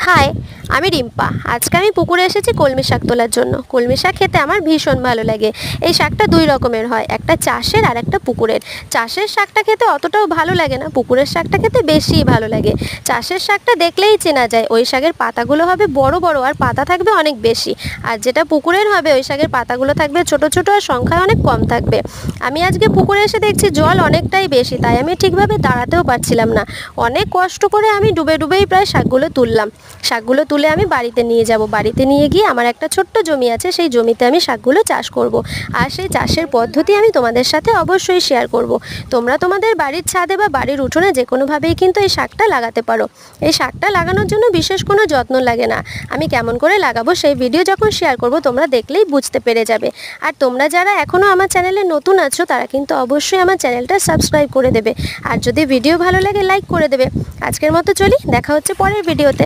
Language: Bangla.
হাই, আমি রিম্পা। আজকে আমি পুকুরে এসেছি কলমি শাক তোলার জন্য। কলমি শাক খেতে আমার ভীষণ ভালো লাগে। এই শাকটা দুই রকমের হয়, একটা চাষের আর একটা পুকুরের। চাষের শাকটা খেতে অতটাও ভালো লাগে না, পুকুরের শাকটা খেতে বেশিই ভালো লাগে। চাষের শাকটা দেখলেই চেনা যায়, ওই শাকের পাতাগুলো হবে বড় বড় আর পাতা থাকবে অনেক বেশি। আর যেটা পুকুরের হবে ওই শাকের পাতাগুলো থাকবে ছোট ছোট আর সংখ্যায় অনেক কম থাকবে। আমি আজকে পুকুরে এসে দেখছি জল অনেকটাই বেশি, তাই আমি ঠিকভাবে দাঁড়াতেও পারছিলাম না। অনেক কষ্ট করে আমি ডুবে ডুবেই প্রায় শাকগুলো তুললাম। শাকগুলো তুলে আমি বাড়িতে নিয়ে যাব। বাড়িতে নিয়ে গিয়ে আমার একটা ছোট্ট জমি আছে, সেই জমিতে আমি শাকগুলো চাষ করব। আর সেই চাষের পদ্ধতি আমি তোমাদের সাথে অবশ্যই শেয়ার করব। তোমরা তোমাদের বাড়ির ছাদে বা বাড়ির উঠোনে যে কোনোভাবেই কিন্তু এই শাকটা লাগাতে পারো। এই শাকটা লাগানোর জন্য বিশেষ কোনো যত্ন লাগে না। আমি কেমন করে লাগাবো সেই ভিডিও যখন শেয়ার করব তোমরা দেখলেই বুঝতে পেরে যাবে। আর তোমরা যারা এখনও আমার চ্যানেলে নতুন আছো তারা কিন্তু অবশ্যই আমার চ্যানেলটা সাবস্ক্রাইব করে দেবে। আর যদি ভিডিও ভালো লাগে লাইক করে দেবে। আজকের মতো চলি, দেখা হচ্ছে পরের ভিডিওতে।